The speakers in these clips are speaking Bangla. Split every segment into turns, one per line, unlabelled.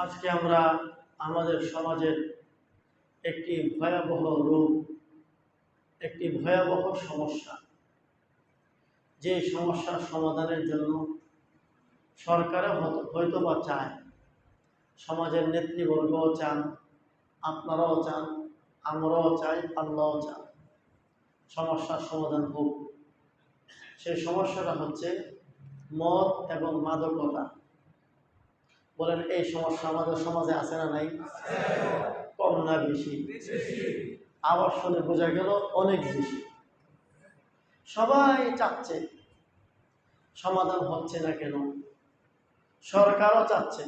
আজকে আমরা আমাদের সমাজের একটি ভয়াবহ রূপ, একটি ভয়াবহ সমস্যা, যে সমস্যার সমাধানের জন্য সরকারও হয়তোবা চায়, সমাজের নেতৃবর্গও চান, আপনারাও চান, আমরাও চাই, আল্লাহও চান সমস্যার সমাধান হোক। সেই সমস্যাটা হচ্ছে মদ এবং মাদকতা। বলেন, এই সমস্যা আমাদের সমাজে আছে না নাই? কম না বেশি? আবার শুনে বোঝা গেল অনেক বেশি। সবাই চাচ্ছে, সমাধান হচ্ছে না কেন? সরকারও চাচ্ছে,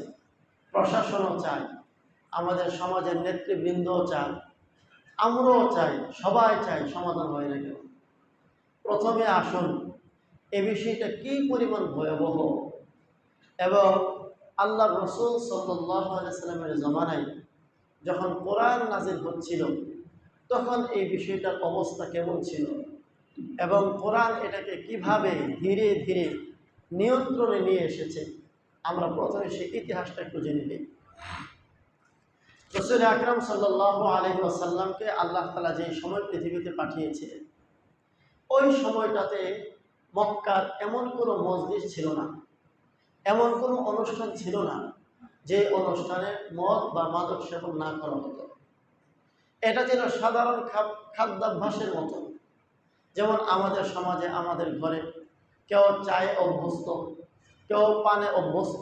প্রশাসনও চায়, আমাদের সমাজের নেতৃবৃন্দও চায়, আমরাও চাই, সবাই চাই, সমাধান হয় না কেন? প্রথমে আসুন এ বিষয়টা কি পরিমাণ ভয়াবহ, এবং আল্লাহ রসুল সাল্লাল্লাহু আলাইহি সাল্লামের জমানায় যখন কোরআন নাজিল হচ্ছিল তখন এই বিষয়টার অবস্থা কেমন ছিল, এবং কোরআন এটাকে কিভাবে ধীরে ধীরে নিয়ন্ত্রণে নিয়ে এসেছে, আমরা প্রথমে সেই ইতিহাসটা একটু জেনে নিই। রাসূল আকরাম সাল্লাল্লাহু আলাইহি ওয়াসাল্লামকে আল্লাহ তাআলা যে সময় পৃথিবীতে পাঠিয়েছিলেন, ওই সময়টাতে মক্কার এমন কোনো মসজিদ ছিল না, এমন কোনো অনুষ্ঠান ছিল না যে অনুষ্ঠানে মদ বা মাদক সেবন না করা হতো। এটা ছিল সাধারণ খাদ্যাভ্যাসের মতো। যেমন আমাদের সমাজে, আমাদের ঘরে কেউ চায়ে অভ্যস্ত, কেউ পানে অভ্যস্ত,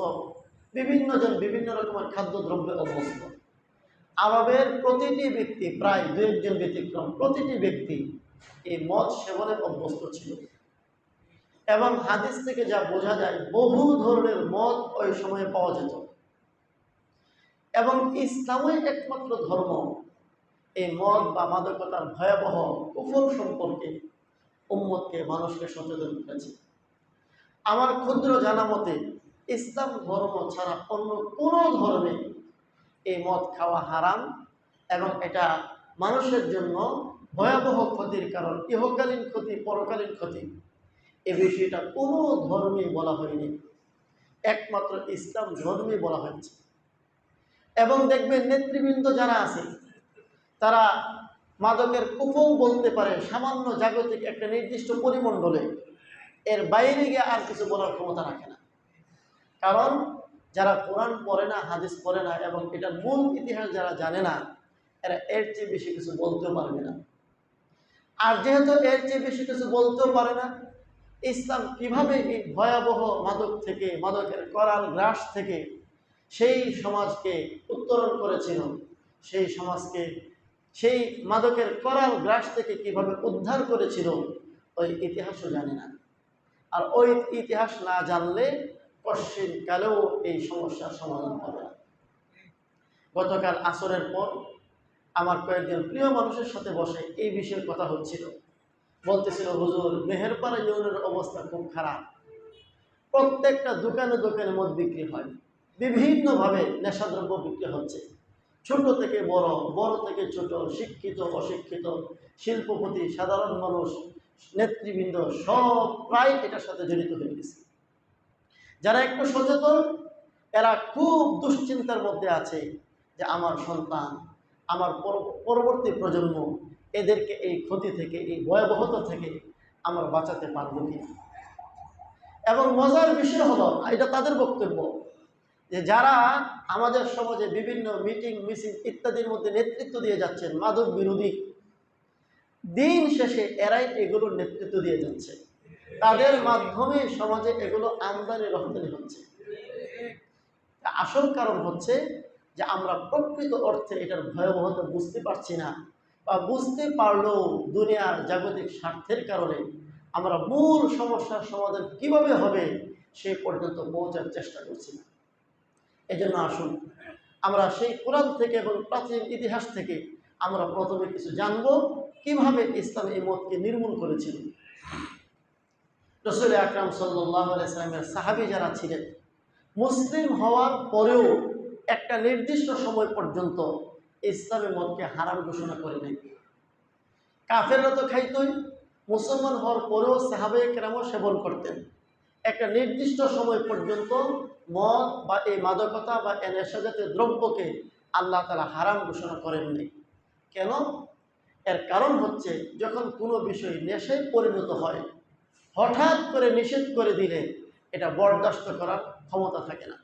বিভিন্ন জন বিভিন্ন রকমের খাদ্যদ্রব্যে অভ্যস্ত। আরবের প্রতিটি ব্যক্তি, প্রায় দু একজন ব্যতিক্রম, প্রতিটি ব্যক্তি এই মদ সেবনে অভ্যস্ত ছিল। এবং হাদিস থেকে যা বোঝা যায়, বহু ধরনের মদ ওই সময়ে পাওয়া যেত। এবং ইসলামই একমাত্র ধর্ম এই মদ বা মাদকতার ভয়াবহ কুফর সম্পর্কে উম্মতকে, মানুষকে সচেতন করেছে। আমার ক্ষুদ্র জানা মতে ইসলাম ধর্ম ছাড়া অন্য কোনো ধর্মে এই মদ খাওয়া হারাম, এবং এটা মানুষের জন্য ভয়াবহ ক্ষতির কারণ, ইহকালীন ক্ষতি, পরকালীন ক্ষতি। এ বিষয়টা কোনো ধর্মে বলা হয়নি, একমাত্র ইসলাম ধর্মে বলা হয়েছে। এবং দেখবেন নেতৃবৃন্দ যারা আছে তারা মাদকের কুফল বলতে পারে সামান্য জাগতিক একটা নির্দিষ্ট পরিমণ্ডলে, এর বাইরে গিয়ে আর কিছু বলার ক্ষমতা রাখে না। কারণ যারা কোরআন পড়ে না, হাদিস পড়ে না, এবং এটার মূল ইতিহাস যারা জানে না, এরা এর চেয়ে বেশি কিছু বলতেও পারবে না। আর যেহেতু এর চেয়ে বেশি কিছু বলতেও পারে না, ইসলাম কিভাবে এই ভয়াবহ মাদক থেকে, মাদকের করাল গ্রাস থেকে সেই সমাজকে উত্তরণ করেছিল, সেই সমাজকে সেই মাদকের করাল গ্রাস থেকে কিভাবে উদ্ধার করেছিল, ওই ইতিহাসও জানি না। আর ওই ইতিহাস না জানলে পশ্চিম কালেও এই সমস্যার সমাধান হবে না। গতকাল আসরের পর আমার কয়েকজন প্রিয় মানুষের সাথে বসে এই বিষয়ের কথা হচ্ছিল। বলতেছিল, হুজুর, মেহেরপাড়া ইউনিয়নের অবস্থা খুব খারাপ। প্রত্যেকটা দোকানে দোকানে মদ বিক্রি হয়, বিভিন্নভাবে নেশাদ্রব্য বিক্রি হচ্ছে। ছোট থেকে বড়, বড় থেকে ছোট, শিক্ষিত অশিক্ষিত, শিল্পপতি, সাধারণ মানুষ, নেতৃবৃন্দ সব প্রায় এটার সাথে জড়িত হয়ে গেছে। যারা একটু সচেতন এরা খুব দুশ্চিন্তার মধ্যে আছে যে আমার সন্তান, আমার পরবর্তী প্রজন্ম, এদেরকে এই ক্ষতি থেকে, এই ভয়াবহতা থেকে আমরা বাঁচাতে পারবো কি। এবং মজার বিষয় হলো, এটা তাদের বক্তব্য, যে যারা আমাদের সমাজে বিভিন্ন মিটিং, মিছিল ইত্যাদির মধ্যে নেতৃত্ব দিয়ে যাচ্ছেন, মাদক বিরোধী, দিন শেষে এরাই এগুলোর নেতৃত্ব দিয়ে যাচ্ছে। তাদের মাধ্যমে সমাজে এগুলো আমদানি রপ্তানি হচ্ছে। আসল কারণ হচ্ছে যে আমরা প্রকৃত অর্থে এটার ভয়াবহতা বুঝতে পারছি না, বা বুঝতে পারলেও দুনিয়ার জাগতিক স্বার্থের কারণে আমরা মূল সমস্যার সমাধান কিভাবে হবে সেই পর্যন্ত পৌঁছার চেষ্টা করছি না। এজন্য আসুন আমরা সেই কোরআন থেকে এবং প্রাচীন ইতিহাস থেকে আমরা প্রথমে কিছু জানব, কিভাবে ইসলাম এই মতকে নির্মূল করেছিল। রাসূল আকরাম সাল্লাল্লাহু আলাইহি সাল্লামের সাহাবী যারা ছিলেন, মুসলিম হওয়ার পরেও একটা নির্দিষ্ট সময় পর্যন্ত ইসলামী মতকে হারাম ঘোষণা করে নাই। কাফেররা তো খাইতই, মুসলমান হওয়ার পরেও সাহাবায়ে কেরামও সেবন করতেন। একটা নির্দিষ্ট সময় পর্যন্ত মদ বা এই মাদকতা বা এই নেশাজাতীয় দ্রব্যকে আল্লাহ তাআলা হারাম ঘোষণা করেননি। কেন? এর কারণ হচ্ছে যখন কোনো বিষয় নেশায় পরিণত হয়, হঠাৎ করে নিষেধ করে দিলে এটা বরদাস্ত করার ক্ষমতা থাকে না।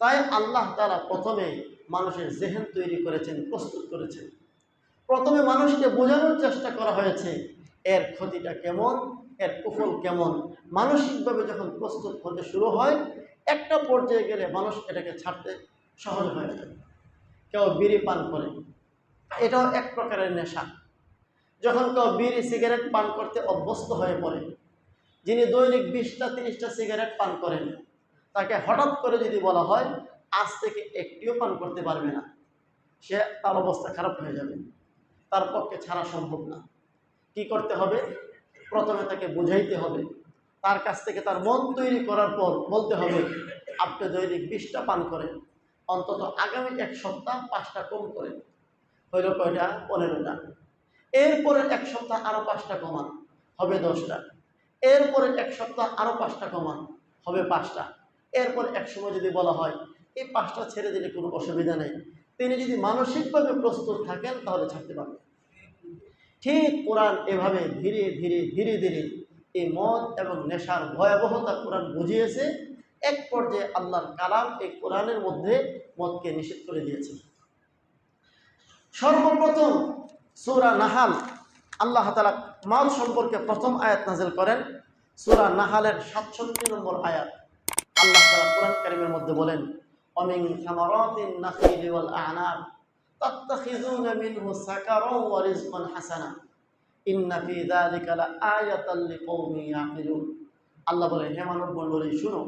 তাই আল্লাহ তাআলা প্রথমে মানুষের জেহেন তৈরি করেছেন, প্রস্তুত করেছেন। প্রথমে মানুষকে বোঝানোর চেষ্টা করা হয়েছে এর ক্ষতিটা কেমন, এর কুফল কেমন। মানসিকভাবে যখন প্রস্তুত হতে শুরু হয়, একটা পর্যায়ে গেলে মানুষ এটাকে ছাড়তে সহজ হয়ে যায়। কেউ বিড়ি পান করে, এটাও এক প্রকারের নেশা। যখন কেউ বিড়ি সিগারেট পান করতে অভ্যস্ত হয়ে পড়ে, যিনি দৈনিক 20টা 30টা সিগারেট পান করেন, তাকে হঠাৎ করে যদি বলা হয় আজ থেকে একটিও পান করতে পারবে না, তার অবস্থা খারাপ হয়ে যাবে, তার পক্ষে ছাড়া সম্ভব না। কি করতে হবে? প্রথমে তাকে বুঝাইতে হবে, তার কাছ থেকে তার মন তৈরি করার পর বলতে হবে আপনি দৈনিক 20টা পান করেন, অন্তত আগামী 1 সপ্তাহ 5টা কম করেন। হইল কয়টা? 15টা। এরপরে 1 সপ্তাহ আরও 5টা কমান, হবে 10টা। এরপরে 1 সপ্তাহ আরও 5টা কমান, হবে 5টা। এরপর এক সময় যদি বলা হয় এই 5টা ছেড়ে দিলে কোনো অসুবিধা নেই, তিনি যদি মানসিকভাবে প্রস্তুত থাকেন তাহলে ছাড়তে পারবেন। ঠিক কোরআন এভাবে ধীরে ধীরে ধীরে ধীরে এই মদ এবং নেশার ভয়াবহতা কোরআন বুঝিয়েছে। এক পর্যায়ে আল্লাহর কালাম এই কোরআনের মধ্যে মদকে নিষেধ করে দিয়েছে। সর্বপ্রথম সূরা নাহাল, আল্লাহ তাআলা মদ সম্পর্কে প্রথম আয়াত নাযিল করেন। সূরা নাহালের 67 নম্বর আয়াত। আল্লাহ তাআলা কোরআন কারীমের মধ্যে বলেন, অমিন সামারাতিন নাখিলি ওয়াল আ'নাব তাত্তাখিযুনা মিনহু সাকারাও ওয়া রিজকান হাসানা ইন্না ফি যালিকা লাআয়াতাল লিকাওমিন ইয়াকিলুন। আল্লাহ বলেন, হে মানব মণ্ডলী শুনো,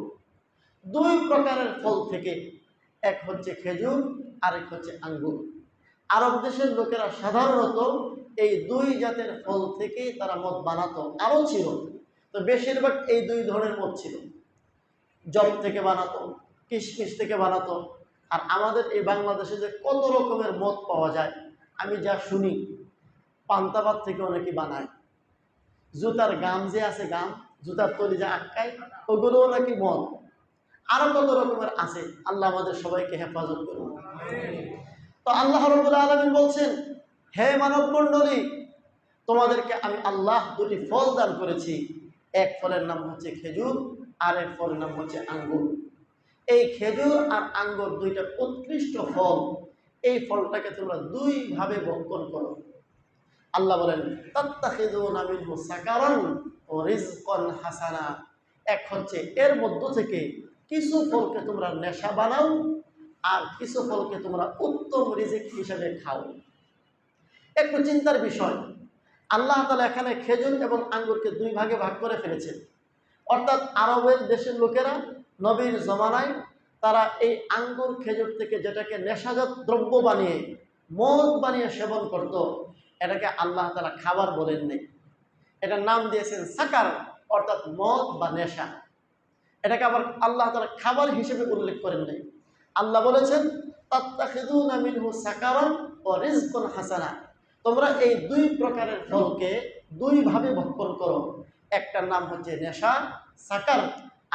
2 প্রকারের ফল থেকে, এক হচ্ছে খেজুর, আরেক হচ্ছে আঙ্গুর। আরব দেশের লোকেরা সাধারণত এই 2 জাতের ফল থেকেই তারা মদ বানাতো, আরও ছিল, তো বেশিরভাগ এই 2 ধরনের মদ ছিল। জব থেকে বানাতো, কিশমিশ থেকে বানাতো। আর আমাদের এই বাংলাদেশে যে কত রকমের মদ পাওয়া যায়, আমি যা শুনি, পান্তাবাদ থেকে অনেকে বানায়, জুতার গাম যে আছে, গাম জুতার তলি যে আটকায়, ওগুলোও নাকি মদ। আরো কত রকমের আছে। আল্লাহ আমাদের সবাইকে হেফাজত করুন। তো আল্লাহ রাব্বুল আলামিন বলছেন, হে মানব মণ্ডলী, তোমাদেরকে আমি আল্লাহ 2টি ফল দান করেছি। এক ফলের নাম হচ্ছে খেজুর, আর এক ফলের নাম হচ্ছে আঙ্গুর। এই খেজুর আর আঙ্গুর 2টা উৎকৃষ্ট ফল। এই ফলটাকে তোমরা 2 ভাবে ভক্ষণ করো। আল্লাহ বলেন, তাত্তাখিযুনা মিনহু সাকারান ওয়া রিজকান হাসানা। এক হচ্ছে এর মধ্য থেকে কিছু ফলকে তোমরা নেশা বানাও, আর কিছু ফলকে তোমরা উত্তম রিজিক হিসেবে খাও। একটু চিন্তার বিষয়, আল্লাহ তাআলা এখানে খেজুর এবং আঙ্গুরকে 2 ভাগে ভাগ করে ফেলেছেন। অর্থাৎ আরবের দেশের লোকেরা নবীর জমানায় তারা এই আঙ্গুর খেজুর থেকে যেটাকে নেশাজাত দ্রব্য বানিয়ে, মদ বানিয়ে সেবন করত, এটাকে আল্লাহ তাআলা খাবার বলেননি। এটার নাম দিয়েছেন সাকার, অর্থাৎ মদ বা নেশা। এটাকে আবার আল্লাহ তাআলা খাবার হিসেবে উল্লেখ করেন নাই। আল্লাহ বলেছেন, তাত্তাখিযুনা মিনহু সাকারান ওয়া রিজকান হাসানা। তোমরা এই 2 প্রকারের ফলকে 2 ভাবে ভক্ষণ করো। একটার নাম হচ্ছে নেশা, সাকার,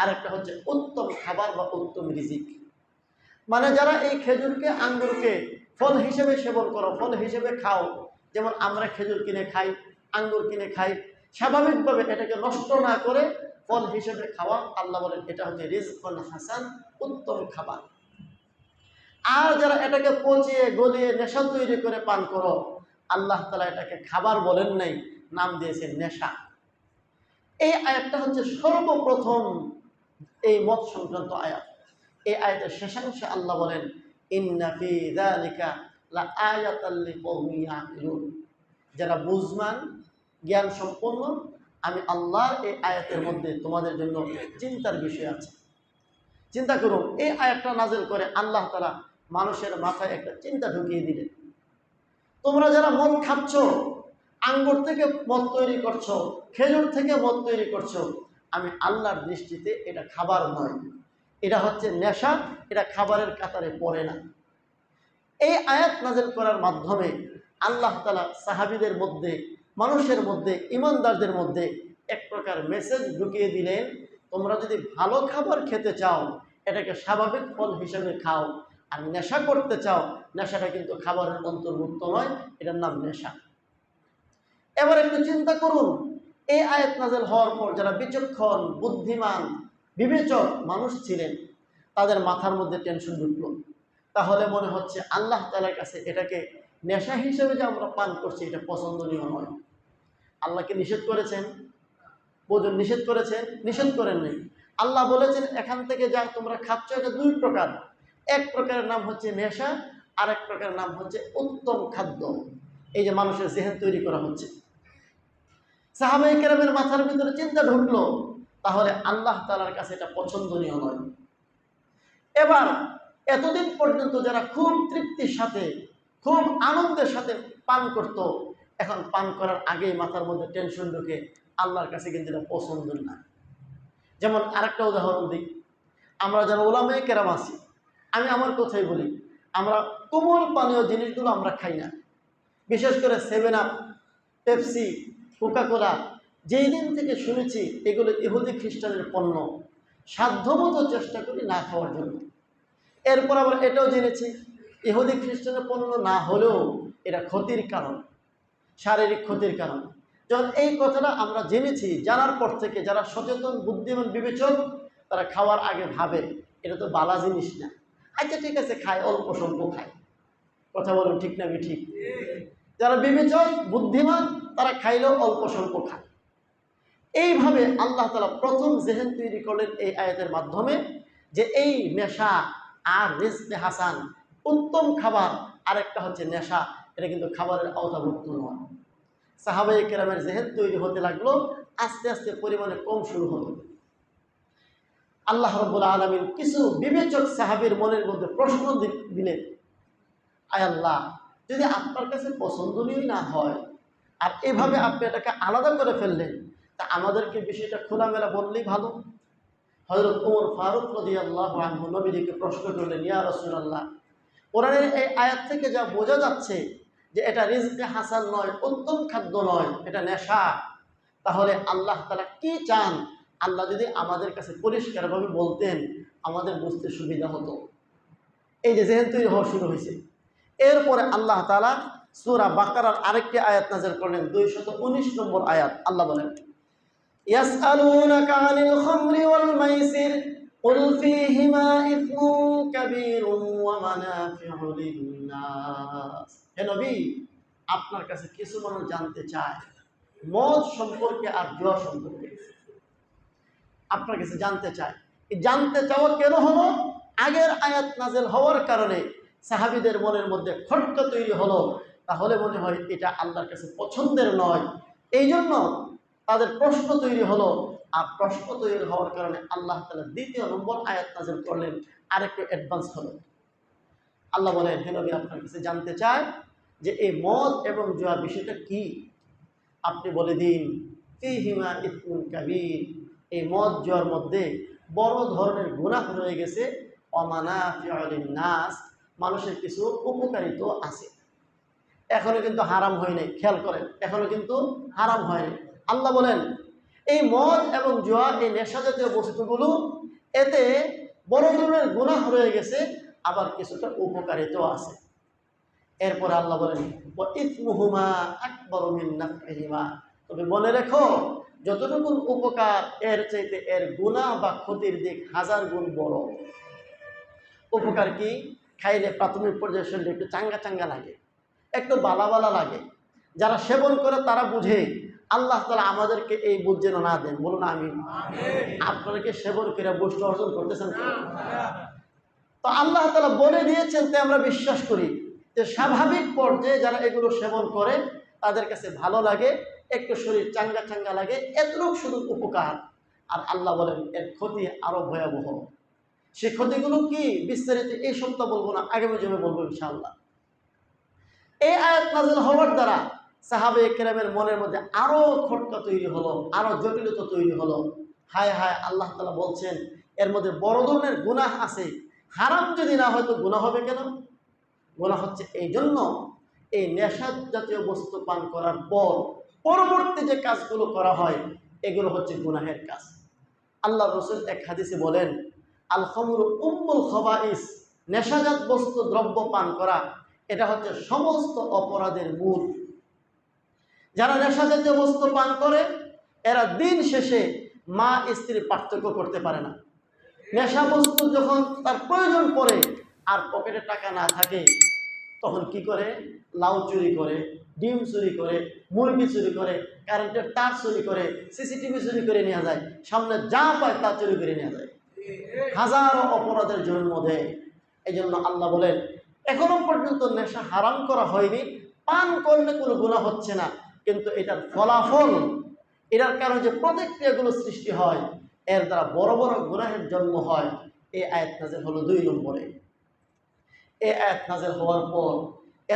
আর একটা হচ্ছে উত্তম খাবার বা উত্তম রিজিক। মানে যারা এই খেজুরকে আঙ্গুরকে ফল হিসেবে সেবন করো, ফল হিসেবে খাও, যেমন আমরা খেজুর কিনে খাই, আঙ্গুর কিনে খাই, স্বাভাবিকভাবে এটাকে নষ্ট না করে ফল হিসেবে খাওয়া, আল্লাহ বলেন এটা হচ্ছে রিজকান হাসান, উত্তম খাবার। আর যারা এটাকে পচিয়ে গলিয়ে নেশা তৈরি করে পান করো, আল্লাহ তাআলা এটাকে খাবার বলেন নাই, নাম দিয়েছেন নেশা। এই আয়াতটা হচ্ছে সর্বপ্রথম এই মদ সংক্রান্ত আয়াত। এই আয়াতের শেষাংশে আল্লাহ বলেন, ইন্না ফি যালিকা লাআয়াতাল লিকাওমিন ইয়াকিলুন। যারা বুঝমান, জ্ঞান সম্পন্ন, আমি আল্লাহর এই আয়াতের মধ্যে তোমাদের জন্য চিন্তার বিষয় আছে। চিন্তা করুন, এই আয়াতটা নাযিল করে আল্লাহ তাআলা মানুষের মাথায় একটা চিন্তা ঢুকিয়ে দিলেন। তোমরা যারা মদ খাচ্ছ, আঙ্গুর থেকে মদ তৈরি করছো, খেজুর থেকে মদ তৈরি করছো, আমি আল্লাহর দৃষ্টিতে এটা খাবার নয়, এটা হচ্ছে নেশা, এটা খাবারের কাতারে পড়ে না। এই আয়াত নাযিল করার মাধ্যমে আল্লাহ তাআলা সাহাবীদের মধ্যে, মানুষের মধ্যে, ঈমানদারদের মধ্যে এক প্রকার মেসেজ ঢুকিয়ে দিলেন তোমরা যদি ভালো খাবার খেতে চাও এটাকে স্বাভাবিক ফল হিসেবে খাও, আর নেশা করতে চাও নেশাটা কিন্তু খাবারের অন্তর্ভুক্ত নয়, এটার নাম নেশা। এবার একটু চিন্তা করুন, এই আয়াত নাযিল হওয়ার পর যারা বিচক্ষণ বুদ্ধিমান বিবেচক মানুষ ছিলেন তাদের মাথার মধ্যে টেনশন ঢুকলো। তাহলে মনে হচ্ছে আল্লাহ তাআলার কাছে এটাকে নেশা হিসেবে যে আমরা পান করছি এটা পছন্দনীয় নয়। আল্লাহকে নিষেধ করেছেন, বোঝুন নিষেধ করেছেন, নিষেধ করেন নাই। আল্লাহ বলেছেন এখান থেকে যা তোমরা খাচ্ছ এটা দুই প্রকার, এক প্রকারের নাম হচ্ছে নেশা, আর এক প্রকারের নাম হচ্ছে উত্তম খাদ্য। এই যে মানুষের জেহেন তৈরি করা হচ্ছে, সাহাবায়ে কেরামের মাথার ভিতরে চিন্তা ঢুকলো, তাহলে আল্লাহ তাআলার কাছে এটা পছন্দনীয় নয়। এবার এতদিন পর্যন্ত যারা খুব তৃপ্তির সাথে খুব আনন্দের সাথে পান করত, এখন পান করার আগেই মাথার মধ্যে টেনশন ঢুকে আল্লাহর কাছে কিন্তু এটা পছন্দ না। যেমন আরেকটা উদাহরণ দিই, আমরা যারা উলামায়ে কেরাম আছি, আমি আমার কথাই বলি, আমরা কোমল পানীয় জিনিসগুলো আমরা খাই না, বিশেষ করে 7 আপ, পেপসি, কোকাকোলা। যেই দিন থেকে শুনেছি এগুলো ইহুদি খ্রিস্টানের পণ্য, সাধ্যমতো চেষ্টা করি না খাওয়ার জন্য। এরপর আবার এটাও জেনেছি ইহুদি খ্রিস্টানের পণ্য না হলেও এটা ক্ষতির কারণ, শারীরিক ক্ষতির কারণ। যখন এই কথাটা আমরা জেনেছি, জানার পর থেকে যারা সচেতন বুদ্ধিমান বিবেচক তারা খাওয়ার আগে ভাবে এটা তো বালা জিনিস না, আচ্ছা ঠিক আছে খায়, অল্প স্বল্প খায়। কথা বলুন ঠিক না ঠিক? যারা বিবেচক বুদ্ধিমান তারা খাইলেও অল্প স্বল্প খায়। এইভাবে আল্লাহ তাআলা প্রথম জেহেন তৈরি করলেন এই আয়াতের মাধ্যমে, যে এই নেশা আর রিজকে হাসান, উত্তম খাবার আরেকটা হচ্ছে নেশা, এটা কিন্তু খাবারের আওতাভুক্ত নয়। সাহাবায়ে কেরামের জেহেন তৈরি হতে লাগলো, আস্তে আস্তে পরিমাণে কম শুরু হলো। আল্লাহ রাব্বুল আলামিন কিছু বিবেচক সাহাবীর মনের মধ্যে প্রশ্ন দিলেন, আয় আল্লাহ, যদি আপনার কাছে পছন্দনীয় না হয় আর এভাবে আপনি এটাকে আলাদা করে ফেললেন, তা আমাদেরকে বিষয়টা খোলামেলা বললেই ভালো। হযরত ওমর ফারুক রাদিয়াল্লাহু আনহু নবীজিকে প্রশ্ন করলেন, ইয়া রাসূলুল্লাহ, কোরআনের এই আয়াত থেকে যা বোঝা যাচ্ছে যে এটা রিজকে হাসান নয়, উত্তম খাদ্য নয়, এটা নেশা, তাহলে আল্লাহ তাআলা কি চান? আল্লাহ যদি আমাদের কাছে পরিষ্কারভাবে বলতেন আমাদের বুঝতে সুবিধা হতো। এই যে জেহেন তৈরি হওয়া শুরু হয়েছে। এরপরে আল্লাহ তাআলা সূরা বাকারার আরেকটি আয়াত নাযিল করলেন, 219 নম্বর আয়াত। আল্লাহ বলেন, ইয়াসআলুনাকা আনিল খামরি ওয়াল মাইসির কুল ফীহিমা ইসমুন কাবীরুন ওয়া মানাফিউ লিন-নাস। হে নবী, আপনার কাছে কিছু মানুষ জানতে চায় মদ সম্পর্কে আর জুয়া সম্পর্কে, আপনার কাছে জানতে চায়। এই জানতে চাওয়া কেন হলো? আগের আয়াত নাযিল হওয়ার কারণে সাহাবীদের মনের মধ্যে খটকা তৈরি হলো, তাহলে মনে হয় এটা আল্লাহর কাছে পছন্দের নয়, এই জন্য তাদের প্রশ্ন তৈরি হলো। আর প্রশ্ন তৈরি হওয়ার কারণে আল্লাহ তাআলা 2 নম্বর আয়াত নাযিল করলেন, আরেকটু অ্যাডভান্স হলো। আল্লাহ বলেন, হে নবী, আপনার কাছে জানতে চায় যে এই মদ এবং জুয়া বিষয়টা কি, আপনি বলে দিন ফীহিমা ইসমুন কাবীর, এই মদ জুয়ার মধ্যে বড় ধরনের গুনাহ রয়ে গেছে, ওয়া মানাফিউ লিন-নাস, মানুষের কিছু উপকারিতা আছে। এখনো কিন্তু হারাম হয় নাই, খেয়াল করেন, এখনো কিন্তু হারাম হয়নি। আল্লাহ বলেন এই মদ এবং জুয়া, এই নেশা জাতীয় বস্তুগুলো, এতে বড় ধরনের গুনাহ রয়ে গেছে, আবার কিছুটা উপকারিতাও আছে। এরপর আল্লাহ বলেন ওয়া ইসমুহুমা আকবারু মিন নাফইহিমা, তবে মনে রেখো যতটুকু উপকার এর চাইতে এর গুনাহ বা ক্ষতির দিক 1000 গুণ বড়। উপকার কি? খাইলে প্রাথমিক পর্যায়ে শরীরে একটু চাঙ্গা চাঙ্গা লাগে, একটু বালা বালা লাগে। যারা সেবন করে তারা বুঝে। আল্লাহ তাআলা আমাদেরকে এই বুঝ যেন না দেন, বলুন আমিন। আপনারা কি সেবন করে বস্তু অর্জন করতেছেন? তো আল্লাহ তাআলা বলে দিয়েছেন, তাই আমরা বিশ্বাস করি যে স্বাভাবিক পর্যায়ে যারা এগুলো সেবন করে তাদের কাছে ভালো লাগে, একটু শরীর চাঙ্গা চাঙ্গা লাগে, এতটুকু শুধু উপকার। আর আল্লাহ বলেন এর ক্ষতি আরো ভয়াবহ। সে ক্ষতিগুলো কি বিস্তারিত এই সপ্তাহ বলবো না, আগামী জমে বলবো ইনশাআল্লাহ। এই আয়াত নাযিল হওয়ার দ্বারা সাহাবায়ে কেরামের মনের মধ্যে আরো খটকা তৈরি হলো, আরো জটিলতা তৈরি হলো। হায় হায়, আল্লাহ তাআলা বলছেন এর মধ্যে বড় ধরনের গুনাহ আছে, হারাম যদি না হয় তো গুনাহ হবে কেন? গুনাহ হচ্ছে এই জন্য, এই নেশা জাতীয় বস্তু পান করার পর পরবর্তী যে কাজগুলো করা হয় এগুলো হচ্ছে গুনাহের কাজ। আল্লাহ রসুল এক হাদিসে বলেন, আল খামরু উম্মুল খাবাইস, নেশাজাত বস্তু দ্রব্য পান করা এটা হচ্ছে সমস্ত অপরাধের মূল। যারা নেশাজাতীয় বস্তু পান করে এরা দিন শেষে মা স্ত্রী পার্থক্য করতে পারে না। নেশা বস্তু যখন তার প্রয়োজন পড়ে আর পকেটে টাকা না থাকে, তখন কি করে? লাউ চুরি করে, ডিম চুরি করে, মুরগি চুরি করে, কারেন্টের তার চুরি করে, সিসিটিভি চুরি করে নিয়ে যায়, সামনে যা পায় তা চুরি করে নিয়ে যায়, হাজারো অপরাধের জন্ম দেয়। এই জন্য আল্লাহ বলেন, এখনো পর্যন্ত নেশা হারাম করা হয়নি, পান করলে কোনো গুনাহ হচ্ছে না, কিন্তু এটার ফলাফল, এটার কারণে যে প্রতিক্রিয়াগুলো সৃষ্টি হয়, এর দ্বারা বড় বড় গুনাহের জন্ম হয়। এই আয়াত নাযিল হলো 2 নম্বরে। এই আয়াত নাযিল হওয়ার পর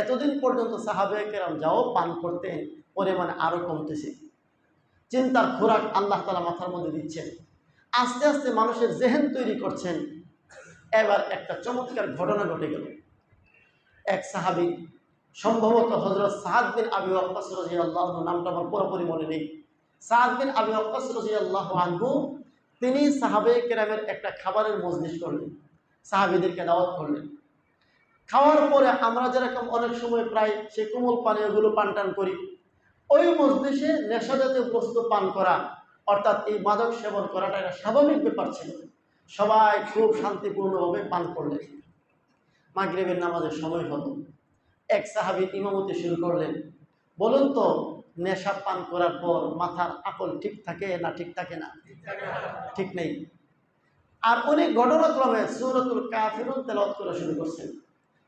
এতদিন পর্যন্ত সাহাবায়ে কেরাম যাও পান করতেন, পরিমাণ আরো কমতেছে। চিন্তার খোরাক আল্লাহ তাআলা মাথার মধ্যে দিচ্ছেন, আস্তে আস্তে মানুষের জেহেন তৈরি করছেন। এবার একটা চমৎকার ঘটনা ঘটে গেল। এক সাহাবী, সম্ভবত হযরত সাদ বিন আবি ওয়াক্কাস রাদিয়াল্লাহু আনহু, নামটা আমার পুরোপুরি মনে নেই, সাদ বিন আবি ওয়াক্কাস রাদিয়াল্লাহু আনহু, তিনি সাহাবায়ে কেরামের একটা খাবারের মজলিস করলেন, সাহাবীদেরকে দাওয়াত করলেন। খাওয়ার পরে আমরা যেরকম অনেক সময় প্রায় সেই কোমল পানীয়গুলো পান টান করি, ওই মজলিসে নেশাজাতীয় বস্তু পান করা, অর্থাৎ এই মাদক সেবন করাটা একটা স্বাভাবিক ব্যাপার ছিল। সবাই খুব শান্তিপূর্ণভাবে পান করলেন। মাগরিবের নামাজের সময় হলো, এক সাহাবী ইমামতি শুরু করলেন। বলুন তো, নেশা পান করার পর মাথার আকল ঠিক থাকে না ঠিক থাকে না? ঠিক নেই। আর উনি ঘটনাক্রমে সূরাতুল কাফিরুন তেলাওয়াত করা শুরু করছেন।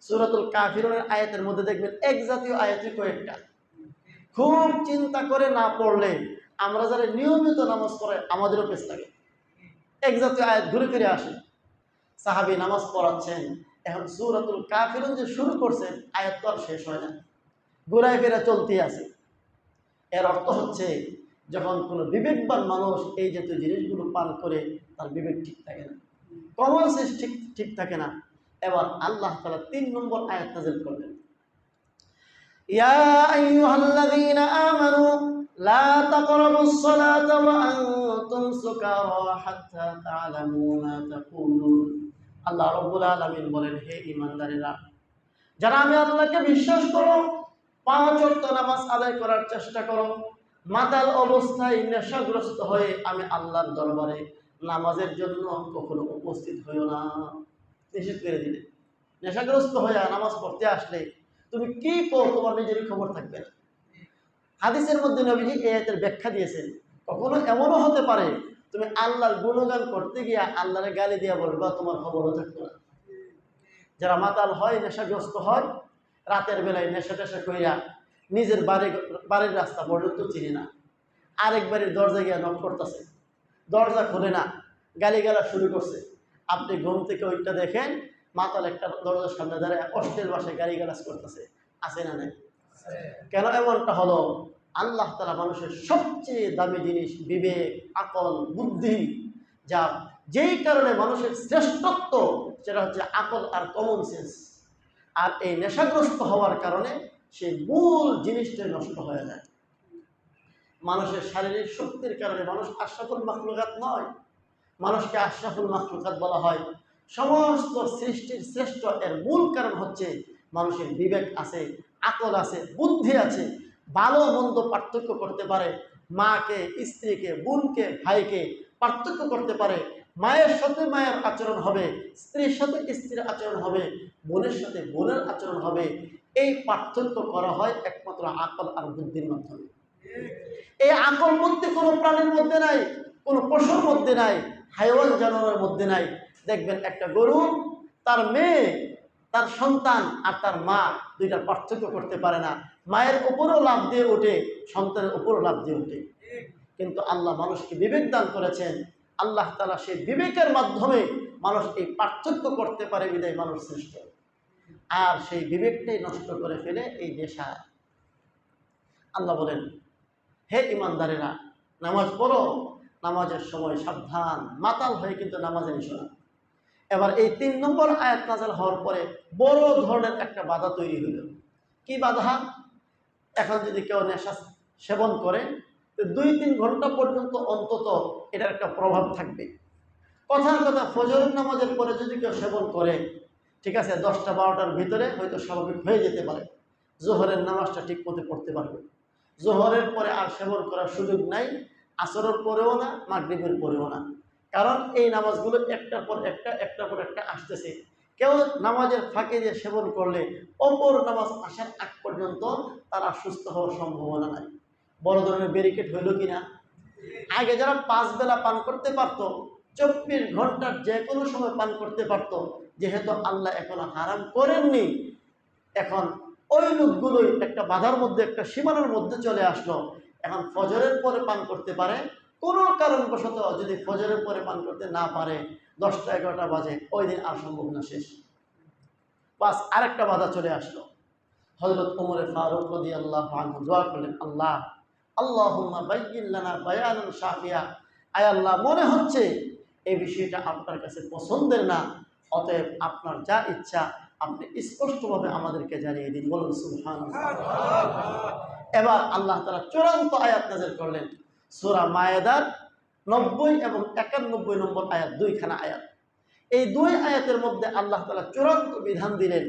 সূরাতুল কাফিরুনের আয়াতের মধ্যে দেখবেন এক জাতীয় আয়াতই কয়েকটা। খুব চিন্তা করে না পড়লে আমরা যারা নিয়মিত নামাজ পড়ে আমাদেরও পেছ লাগে, এক জাতীয় আয়াত ঘুরে ফিরে আসে। সাহাবী নামাজ পড়াচ্ছেন, এখন সূরাতুল কাফিরুন যে শুরু করছেন, আয়াত তো আর শেষ হয় না, ঘুরায় ফিরে চলতেই আছে। এর অর্থ হচ্ছে, যখন কোনো বিবেকবান মানুষ এই জাতীয় জিনিসগুলো পান করে, তার বিবেক ঠিক থাকে না, কমন সেন্স ঠিক থাকে না। এবার আল্লাহ তাআলা 3 নম্বর আয়াত নাযিল করলেন, ইয়া আইয়ুহাল্লাযীনা আমানু লা তাকরাবুস সালাতা ওয়া আনতুম সুকারা হাত্তা তা'লামু মা তাকুলুন। আল্লাহ রাব্বুল আলামিন বলেন, হে ঈমানদারেরা, যারা আমি আল্লাহকে বিশ্বাস করো, 5 ওয়াক্ত নামাজ আদায় করার চেষ্টা করো, মাতাল অবস্থায় নেশাগ্রস্ত হয়ে আমি আল্লাহর দরবারে নামাজের জন্য কখনো উপস্থিত হইও না। নিষেধ করে দিলে, নেশাগ্রস্ত হয়ে নামাজ পড়তে আসলে তুমি কি করো, তোমার নিজেরই খবর থাকবে না। হাদিসের মধ্যে নবীজি এই আয়াতের ব্যাখ্যা দিয়েছেন, কখনো এমনও হতে পারে তুমি আল্লাহর গুণগান করতে গিয়ে আল্লাহরে গালি দিয়ে বলবা, তোমার খবরও থাকবে না। যারা মাতাল হয়, নেশাগ্রস্ত হয়, রাতের বেলায় নেশা টেশা কইরা নিজের বাড়ির রাস্তা পর্যন্ত চিনি না, আরেক বাড়ির দরজা গিয়ে নক করতেছে, দরজা খোলে না, গালিগালা শুরু করছে। আপনি ঘুম থেকে ওইটা দেখেন, মাতাল একটা দরজার সামনে দাঁড়ায় অশ্লীল ভাষায় গালিগালাজ করতেছে, আছে না নাই? কেন এমনটা হলো? আল্লাহ তাআলা মানুষের সবচেয়ে দামি জিনিস বিবেক, আকল, বুদ্ধি, যা যেই কারণে মানুষের শ্রেষ্ঠত্ব, সেটা হচ্ছে আকল আর কমন সেন্স। আর এই নেশাগ্রস্ত হওয়ার কারণে সেই মূল জিনিসটাই নষ্ট হয়ে যায়। মানুষের শারীরিক শক্তির কারণে মানুষ আশরাফুল মাখলুকাত নয়, মানুষকে আশরাফুল মাখলুকাত বলা হয়। সমস্ত সৃষ্টির শ্রেষ্ঠ, এর মূল কারণ হচ্ছে মানুষের বিবেক আছে, আকল আছে, বুদ্ধি আছে, ভালো মন্দ পার্থক্য করতে পারে, মাকে, স্ত্রীকে, বোনকে, ভাইকে পার্থক্য করতে পারে। মায়ের সাথে মায়ের আচরণ হবে, স্ত্রীর সাথে স্ত্রীর আচরণ হবে, বোনের সাথে বোনের আচরণ হবে। এই পার্থক্য করা হয় একমাত্র আকল আর বুদ্ধির মাধ্যমে। এই আকল বুদ্ধি কোনো প্রাণীর মধ্যে নাই, কোনো পশুর মধ্যে নাই, হাইওয়ান জানোয়ারের মধ্যে নাই। দেখবেন একটা গরু তার মেয়ে, তার সন্তান আর তার মা দুইটার পার্থক্য করতে পারে না। মায়ের উপরও লাভ দিয়ে ওঠে, সন্তানের উপরও লাভ দিয়ে ওঠে। কিন্তু আল্লাহ মানুষকে বিবেক দান করেছেন, আল্লাহ তাআলা সেই বিবেকের মাধ্যমে মানুষ এই পার্থক্য করতে পারে, বিদায় মানুষ শ্রেষ্ঠ। আর সেই বিবেকটাই নষ্ট করে ফেলে এই নেশা। আল্লাহ বলেন, হে ঈমানদারেরা, নামাজ পড়ো, নামাজের সময় সাবধান, মাতাল হয়ে কিন্তু নামাজে এসো না। এবার এই 3 নম্বর আয়াত নাযিল হওয়ার পরে বড় ধরনের একটা বাধা তৈরি হইল। কি বাধা? এখন যদি কেউ নেশা সেবন করে, 2-3 ঘন্টা পর্যন্ত অন্তত এটার একটা প্রভাব থাকবে। কথার কথা ফজরের নামাজের পরে যদি কেউ সেবন করে, ঠিক আছে, 10টা-12টার ভিতরে হয়তো স্বাভাবিক হয়ে যেতে পারে, জোহরের নামাজটা ঠিক মতো পড়তে পারবে। জোহরের পরে আর সেবন করার সুযোগ নাই, আসরের পরেও না, মাগরিবের পরেও না, কারণ এই নামাজগুলো একটার পর একটা, একটার পর একটা আসতেছে। কেউ নামাজের ফাঁকে দিয়ে সেবন করলে অপর নামাজ আসার আগ পর্যন্ত তারা সুস্থ হওয়ার সম্ভাবনা নাই। বড় ধরনের ব্যারিকেড হইল কিনা? আগে যারা 5 বেলা পান করতে পারত, 24 ঘন্টার যে কোনো সময় পান করতে পারত, যেহেতু আল্লাহ এখনো হারাম করেননি, এখন ওই লোকগুলোই একটা বাধার মধ্যে, একটা সীমানার মধ্যে চলে আসলো। এখন ফজরের পরে পান করতে পারে, কোনো কারণবশত যদি ফজরের পরে পান করতে না পারে, 10টা-11টা বাজে, ওই দিন আর সম্ভাবনা শেষ। বাস আরেকটা বাধা চলে আসলো। হযরত ওমর ফারুক রাদিয়াল্লাহু আনহু দোয়া করলেন, আল্লাহুম্মা বাইয়্যিন লানা বায়ানান শাফিয়া, আয় আল্লাহ, মনে হচ্ছে এই বিষয়টা আপনার কাছে পছন্দের না, অতএব আপনার যা ইচ্ছা আপনি স্পষ্টভাবে আমাদেরকে জানিয়ে দিন। বলুন সুবহানাল্লাহ। এবার আল্লাহ তাআলা চূড়ান্ত আয়াত নাযিল করলেন, সূরা মায়েদার 90 এবং 91 নম্বর আয়াত, 2খানা আয়াত। এই 2 আয়াতের মধ্যে আল্লাহ তাআলা চূড়ান্ত বিধান দিলেন,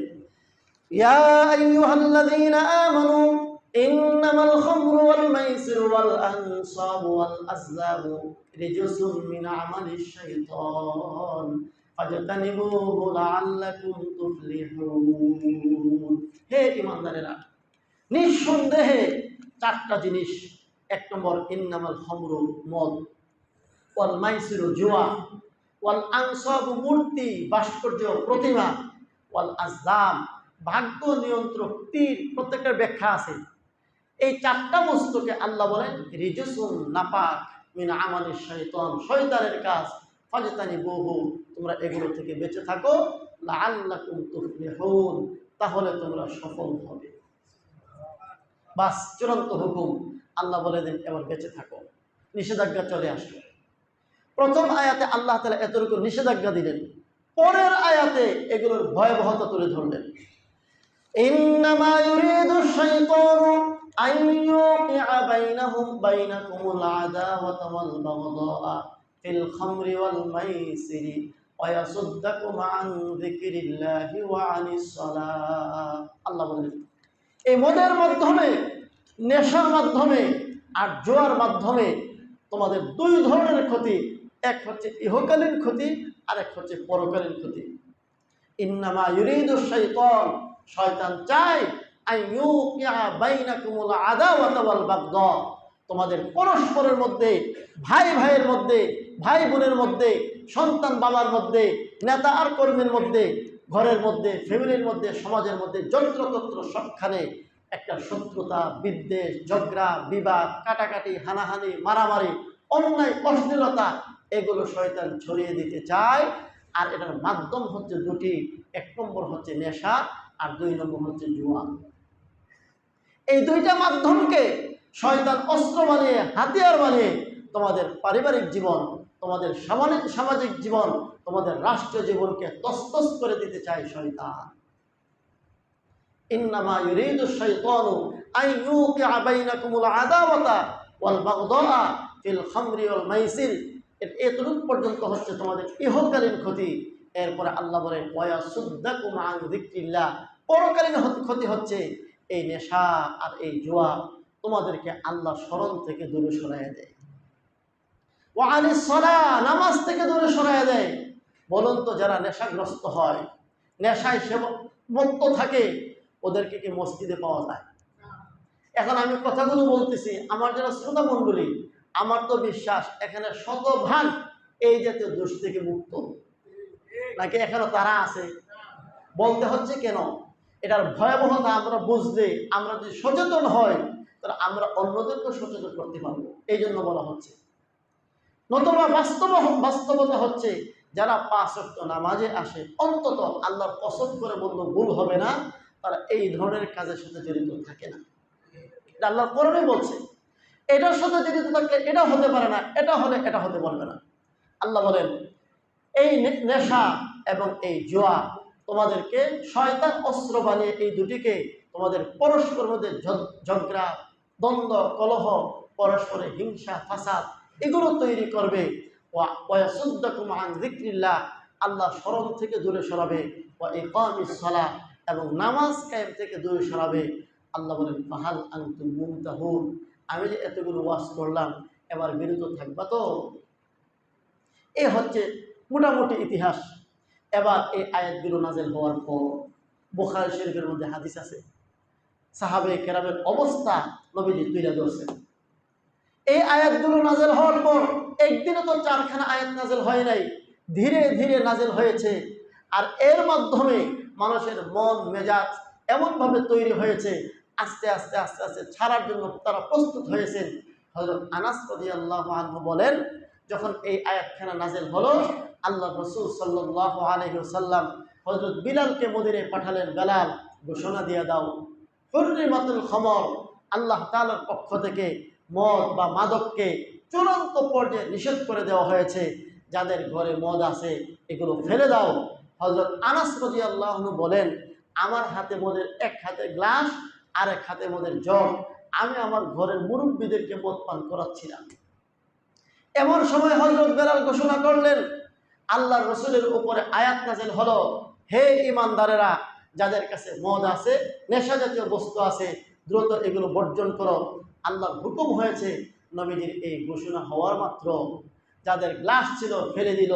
ইয়া আইয়ুহাল্লাযীনা আমানু ইন্নামাল খামরু ওয়াল মাইসিরু ওয়াল আনসাবু ওয়াল আজলামু রিজসুম মিন আমালিশ শাইতান ফাজতানিবুহু লাআল্লাকুম তুফলিহুন। হে ঈমানদারেরা, নিঃসন্দেহে 4টা জিনিস। 1 নম্বর, ইন্নামাল খামরু মদ, ওয়াল মাইসিরু জুয়া, ওয়াল আনসাবু মূর্তি, ভাস্কর্য, প্রতিমা, ওয়াল আজলাম ভাগ্য নিয়ন্ত্রক, তীর, প্রত্যেকটার ব্যাখ্যা আছে। এই 4টা বস্তুকে আল্লাহ বলেন রিজসুন, নাপাক, মিন আমালিশ শাইতান, শয়তানের কাজ, ফাজতানিবুহু, তোমরা এগুলো থেকে বেঁচে থাকো, লাআল্লাকুম তুফলিহুন, তাহলে তোমরা সফল হবে। বাস চূড়ান্ত হুকুম, আল্লাহ বলে দেন এবার বেঁচে থাকো। নিষেধাজ্ঞা চলে আসলো। প্রথম আয়াতে আল্লাহ তাআলা এতটুকু নিষেধাজ্ঞা দিলেন, পরের আয়াতে এগুলোর ভয়াবহতা তুলে ধরলেন। ইন্নামা ইউরিদুশ শাইতানু আন ইউকিআ বাইনাকুমুল আদাওয়াতা ওয়াল বাগদাআ ফিল খামরি ওয়াল মাইসিরি ওয়া ইয়াসুদ্দাকুম আন যিকরিল্লাহি ওয়া আনিস সালাহ। আল্লাহ বলেন, এই মদের মাধ্যমে, নেশার মাধ্যমে আর জুয়ার মাধ্যমে তোমাদের 2 ধরনের ক্ষতি, এক হচ্ছে ইহকালীন ক্ষতি আর এক হচ্ছে পরকালীন ক্ষতি। ইন্নামা ইউরিদুশ শাইতান, শয়তান চায় আইয়ুকিয়া বাইনাকুমুল আদাওয়াতা ওয়াল বাগদা, তোমাদের পরস্পরের মধ্যে, ভাই ভাইয়ের মধ্যে, ভাই বোনের মধ্যে, সন্তান বাবার মধ্যে, নেতা আর কর্মীর মধ্যে, ঘরের মধ্যে, ফ্যামিলির মধ্যে, সমাজের মধ্যে, যন্ত্রতন্ত্র সবখানে একটা শত্রুতা, বিদ্বেষ, ঝগড়া, বিবাদ, কাটাকাটি, হানাহানি, মারামারি, অন্যায়, অশ্লীলতা, এগুলো শয়তান ছড়িয়ে দিতে চায়। আর এটার মাধ্যম হচ্ছে 2টি, 1 নম্বর হচ্ছে নেশা আর 2 নম্বর হচ্ছে জুয়া। এই 2টা মাধ্যমকে শয়তান অস্ত্র বানিয়ে, হাতিয়ার বানিয়ে তোমাদের পারিবারিক জীবন, তোমাদের সামাজিক জীবন, তোমাদের রাষ্ট্রীয় জীবনকে তছনছ করে দিতে চায় শয়তান। ইন্নামা ইউরিদুশ শাইতানু আন ইউকিআ বাইনাকুমুল আদাওয়াতা ওয়াল বাগদাআ ফিল খামরি ওয়াল মাইসির, এতটুকু পর্যন্ত হচ্ছে তোমাদের ইহকালীন ক্ষতি। এরপরে আল্লাহ বলেন ওয়া ইয়াসুদ্দাকুম আন যিকরিল্লাহ, পরকালীন ক্ষতি হচ্ছে এই নেশা আর এই জুয়া তোমাদেরকে আল্লাহর স্মরণ থেকে দূরে সরাইয়া দেয়। ওয়া আনিস সালাহ, নামাজ থেকে দূরে সরাইয়া দেয়। বলুন তো, যারা নেশাগ্রস্ত হয়, নেশায় মত্ত থাকে, ওদেরকে কি মসজিদে পাওয়া যায়? এখন আমি কথাগুলো বলতেছি, আমার যারা শ্রোতা মণ্ডলী, আমার তো বিশ্বাস এখানে 100% এই জাতীয় দোষ থেকে মুক্ত, নাকি এখানে তারা আছে? বলতে হচ্ছে কেন? এটার ভয়াবহতা আমরা বুঝলে, আমরা যদি সচেতন হই, তাহলে আমরা অন্যদেরকে সচেতন করতে পারবো। এই জন্য বলা হচ্ছে। নতুবা বাস্তবতা হচ্ছে, যারা 5 ওয়াক্ত নামাজে আসে, অন্তত আল্লাহর কসম করে বললো ভুল হবে না, তারা এই ধরনের কাজের সাথে জড়িত থাকে না। এটা আল্লাহর কোরআনে বলছে। এটার সাথে জড়িত থাকলে এটা হতে পারে না, এটা হলে এটা হতে পারবে না। আল্লাহ বলেন, এই নেশা এবং এই জুয়া তোমাদেরকে শয়তান অস্ত্র বানিয়ে এই দুটিকে তোমাদের পরস্পর মধ্যে ঝগড়া, দ্বন্দ্ব, কলহ, পরস্পরে হিংসা ফাসাদ এগুলো তৈরি করবে। ওয়ায়াসুদ্দাকুম আন যিকরিল্লাহ, আল্লাহ স্মরণ থেকে দূরে সরাবে। ওয়া ইকামিস সালাহ, এবং নামাজ কায়েম থেকে দূরে সরাবে। আল্লাহ বলেন ফাহাল আনতুম মুনতাহুন, আমি যে এতগুলো ওয়াজ করলাম এবার বিরত থাকবা তো? এ হচ্ছে মোটামুটি ইতিহাস। এবার এই আয়াতগুলো নাযিল হওয়ার পর বুখারী শরীফের মধ্যে হাদিস আছে, সাহাবে কেরামের অবস্থা নবীজি তুলে ধরছেন। এই আয়াতগুলো নাযিল হওয়ার পর একদিনে তো 4খানা আয়াত নাযিল হয় নাই, ধীরে ধীরে নাযিল হয়েছে। আর এর মাধ্যমে মানুষের মন মেজাজ এমনভাবে তৈরি হয়েছে, আস্তে আস্তে আস্তে আস্তে ছাড়ার জন্য তারা প্রস্তুত হয়েছেন। হযরত আনাস রাদিয়াল্লাহু আনহু বলেন, যখন এই আয়াতখানা নাযিল হলো, আল্লাহ রাসূল সাল্লাল্লাহু আলাইহি ওয়াসাল্লাম হযরত বিলালকে মদিনায় পাঠালেন, বেলাল ঘোষণা দিয়ে দাও, হুররিমাতুল খামর, আল্লাহ তাআলার পক্ষ থেকে মদ বা মাদককে চূড়ান্ত পর্যায়ে নিষেধ করে দেওয়া হয়েছে। যাদের ঘরে মদ আছে এগুলো ফেলে দাও। হযরত আনাস রাদিয়াল্লাহু আনহু বলেন, আমার হাতে মদের এক হাতে গ্লাস আর এক হাতে মদের জগ, আমি আমার ঘরের মুরব্বীদেরকে মদ পান করাচ্ছিলাম। এমন সময় হযরত বেলাল ঘোষণা করলেন, আল্লাহর রাসূলের উপরে আয়াত নাযিল হলো, হে ঈমানদারেরা, যাদের কাছে মদ আছে, নেশা জাতীয় বস্তু আছে, দ্রুত এগুলো বর্জন করো। আল্লাহর হুকুম হয়েছে। নবীজির এই ঘোষণা হওয়ার মাত্র যাদের গ্লাস ছিল ফেলে দিল,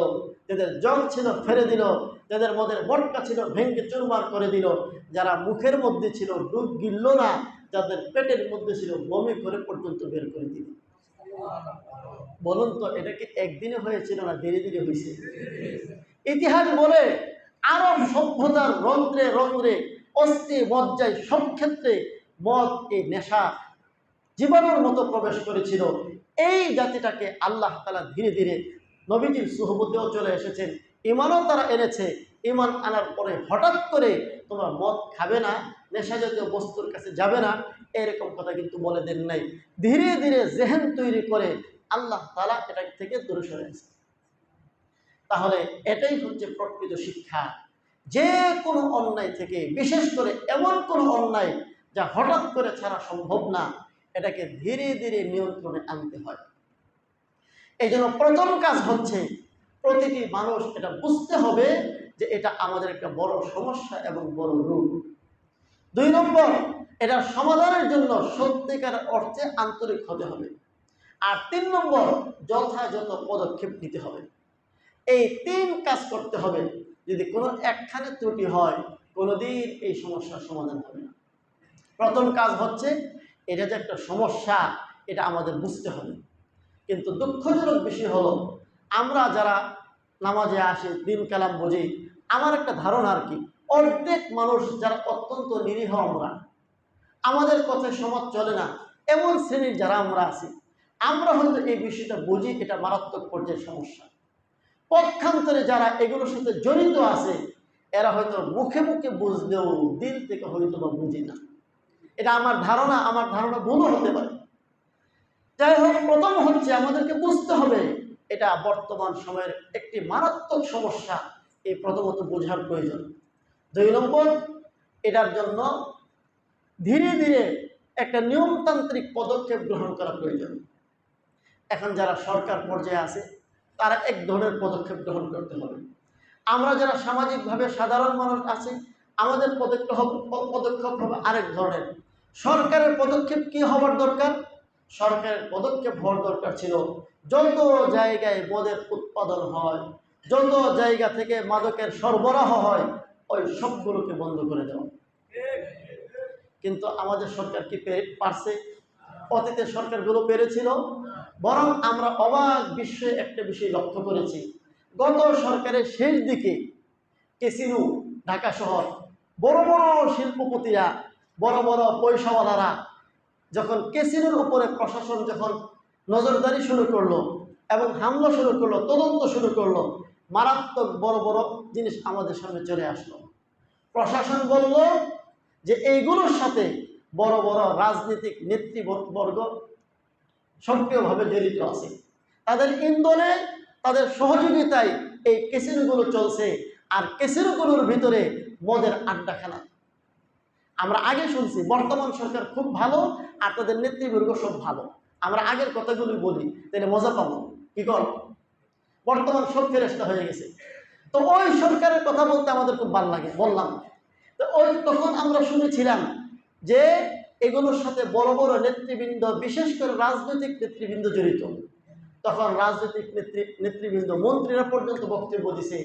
যাদের জগ ছিল ফেলে দিল, যাদের মদের বটকা ছিল ভেঙে চুরমার করে দিল, যারা মুখের মধ্যে ছিল ডুব গিলল না, যাদের পেটের মধ্যে ছিল বমি করে পর্যন্ত বের করে দিল। বলুন তো, এটা কি একদিনে হয়েছিল না ধীরে ধীরে হয়েছে? ইতিহাস বলে আরব সভ্যতার রন্ধ্রে রন্ধ্রে অস্থি মজ্জায় সব ক্ষেত্রে মদ, এই নেশা জীবাণুর মতো প্রবেশ করেছিল। এই জাতিটাকে আল্লাহ তাআলা ধীরে ধীরে নবীজির সুহবতেও চলে এসেছেন, ঈমানও তারা এনেছে। ঈমান আনার পরে হঠাৎ করে তোমরা মদ খাবে না, নেশা জাতীয় বস্তুর কাছে যাবে না, এরকম কথা কিন্তু বলে দেন নাই। ধীরে ধীরে জেহেন তৈরি করে আল্লাহ তাআলা এটা থেকে দূরে সরে আসে। তাহলে এটাই হচ্ছে প্রকৃত শিক্ষা। যে কোনো অন্যায় থেকে, বিশেষ করে এমন কোনো অন্যায় যা হঠাৎ করে ছাড়া সম্ভব না, এটাকে ধীরে ধীরে নিয়ন্ত্রণে আনতে হয়। এই জন্য প্রথম কাজ হচ্ছে প্রতিটি মানুষ এটা বুঝতে হবে যে এটা আমাদের একটা বড় সমস্যা এবং বড় রোগ। 2 নম্বর, এটার সমাধানের জন্য সত্যিকার অর্থে আন্তরিক হতে হবে। আর 3 নম্বর, যথাযথ পদক্ষেপ নিতে হবে। এই 3 কাজ করতে হবে। যদি কোনো একখানে ত্রুটি হয়, কোনোদিন এই সমস্যার সমাধান হবে না। প্রথম কাজ হচ্ছে এটা যে একটা সমস্যা, এটা আমাদের বুঝতে হবে। কিন্তু দুঃখজনক বিষয় হলো, আমরা যারা নামাজে আসি, দিন কালাম বুঝি, আমার একটা ধারণা আর কি, অর্ধেক মানুষ যারা অত্যন্ত নিরীহ, আমাদের কথায় সমাজ চলে না, এমন শ্রেণীর যারা আমরা আছি, আমরা হয়তো এই বিষয়টা বুঝি এটা মারাত্মক পর্যায়ের সমস্যা। পক্ষান্তরে যারা এগুলোর সাথে জড়িত আছে, এরা হয়তো মুখে মুখে বুঝলেও দিল থেকে হয়তো বা বুঝি না। এটা আমার ধারণা ভুলও হতে পারে। যাই হোক, প্রথম হচ্ছে আমাদেরকে বুঝতে হবে এটা বর্তমান সময়ের একটি মারাত্মক সমস্যা। এই প্রথমত বোঝার প্রয়োজন। 2 নম্বর, এটার জন্য ধীরে ধীরে একটা নিয়মতান্ত্রিক পদক্ষেপ গ্রহণ করা প্রয়োজন। এখন যারা সরকার পর্যায়ে আছে তারা এক ধরনের পদক্ষেপ গ্রহণ করতে হবে। আমরা যারা সামাজিকভাবে সাধারণ মানুষ আছি, আমাদের পদক্ষেপ হবে আরেক ধরনের। সরকারের পদক্ষেপ কি হওয়ার দরকার? সরকারের পদক্ষেপ হওয়ার দরকার ছিল যত জায়গায় মদের উৎপাদন হয়, যত জায়গা থেকে মাদকের সরবরাহ হয়, ওই সবগুলোকে বন্ধ করে দেওয়া। কিন্তু আমাদের সরকার কি পারছে? অতীতের সরকারগুলো পেরেছিল? বরং আমরা অবাক বিস্ময়ে একটা বিষয় লক্ষ্য করেছি। গত সরকারের শেষ দিকে ক্যাসিনো, ঢাকা শহর, বড় বড় শিল্পপতিরা, বড় বড় পয়সাওয়ালারা যখন ক্যাসিনোর উপরে প্রশাসন যখন নজরদারি শুরু করলো এবং হামলা শুরু করলো, তদন্ত শুরু করলো, মারাত্মক বড় বড় জিনিস আমাদের সামনে চলে আসলো। প্রশাসন বলল যে এইগুলোর সাথে বড় বড় রাজনৈতিক নেতৃবর্গ সক্রিয়ভাবে জড়িত আছে, তাদের ইন্ধনে, তাদের সহযোগিতায় এই ক্যাসিনোগুলো চলছে। আর ক্যাসিনোগুলোর ভিতরে মদের আড্ডাখানা। আমরা আগে শুনছি বর্তমান সরকার খুব ভালো আর তাদের নেতৃবর্গ সব ভালো। আমরা আগের কথাগুলি বলি তাহলে মজা পাবো। কি কর, বর্তমান সব ফেরেশতা হয়ে গেছে। তো ওই সরকারের কথা বলতে আমাদের খুব ভালো লাগে, বললাম। তো তখন আমরা শুনেছিলাম যে এগুলোর সাথে বড় বড় নেতৃবৃন্দ, বিশেষ করে রাজনৈতিক নেতৃবৃন্দ জড়িত। তখন রাজনৈতিক নেতৃবৃন্দ, মন্ত্রীরা পর্যন্ত বক্তব্য দিছে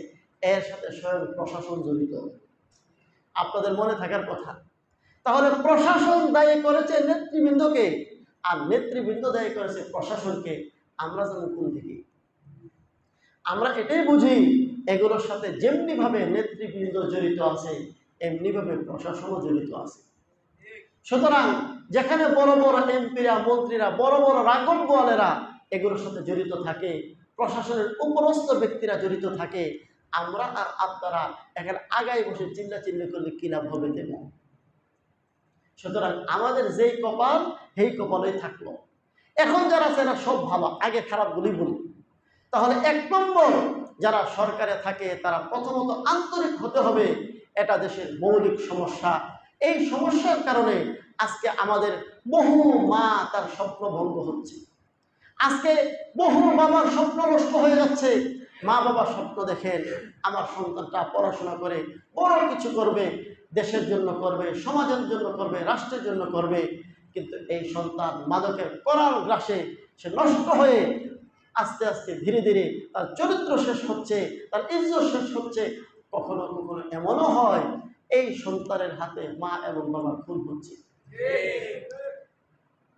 এর সাথে স্বয়ং প্রশাসন জড়িত। আপনাদের মনে থাকার কথা। তাহলে প্রশাসন দায়ী করেছে নেতৃবৃন্দকে, আর নেতৃবৃন্দ দায়ী করেছে প্রশাসনকে। আমরা যেন কোন দিকে? আমরা এটাই বুঝি এগুলোর সাথে যেমনি ভাবে নেতৃবৃন্দ জড়িত আছে, এমনি ভাবে প্রশাসনও জড়িত আছে। সুতরাং যেখানে বড় বড় এমপিরা, মন্ত্রীরা, বড় বড় রাঘব বোয়ালেরা এগুলোর সাথে জড়িত থাকে, প্রশাসনের উপরস্থ ব্যক্তিরা জড়িত থাকে, আমরা আর আপনারা এখানে আগায় বসে চিল্লাচিল্লি করলে কি লাভ হবে? দেব। সুতরাং আমাদের যেই কপাল, সেই কপালেই থাকলো। এখন যারা আছে এরা সব ভালো, আগে খারাপগুলি বলি। তাহলে 1 নম্বর, যারা সরকারে থাকে তারা প্রথমত আন্তরিক হতে হবে। এটা দেশের মৌলিক সমস্যা। এই সমস্যার কারণে আজকে আমাদের বহু মা তার স্বপ্ন ভঙ্গ হচ্ছে। আজকে বহু বাবার স্বপ্ন নষ্ট হয়ে যাচ্ছে। মা বাবা স্বপ্ন দেখেন আমার সন্তানটা পড়াশোনা করে বড় কিছু করবে, দেশের জন্য করবে, সমাজের জন্য করবে, রাষ্ট্রের জন্য করবে। কিন্তু এই সন্তান মাদকের করাল গ্রাসে সে নষ্ট হয়ে আস্তে আস্তে ধীরে ধীরে তার চরিত্র শেষ হচ্ছে, তার ইজ্জত শেষ হচ্ছে। কখনো কখনো এমনও হয় এই সন্তানের হাতে মা এবং বাবা খুন হচ্ছে।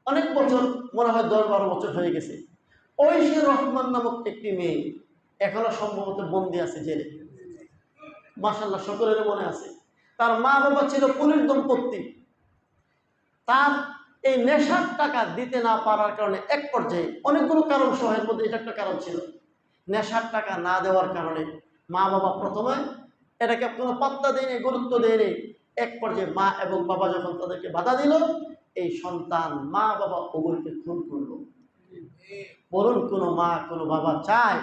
অনেক বছর, মনে হয় 10-12 বছর হয়ে গেছে, ঐশী রহমান নামক একটি মেয়ে এখনো সম্ভবত বন্দি আছে জেলে। মাশাআল্লাহ, সকলের মনে আছে। তার মা বাবা ছিল পুলিশ দম্পতি। তার এই নেশার টাকা দিতে না পারার কারণে এক পর্যায়ে, অনেকগুলো কারণ সহের মধ্যে এটা একটা কারণ ছিল, নেশার টাকা না দেওয়ার কারণে মা বাবা প্রথমে এটাকে কোনো পাত্তা দেয়নি, গুরুত্ব দেয়নি। এক পর্যায়ে মা এবং বাবা যখন তাদেরকে বাধা দিল, এই সন্তান মা বাবা উভয়কে খুন করলো। বলুন, কোনো মা কোনো বাবা চায়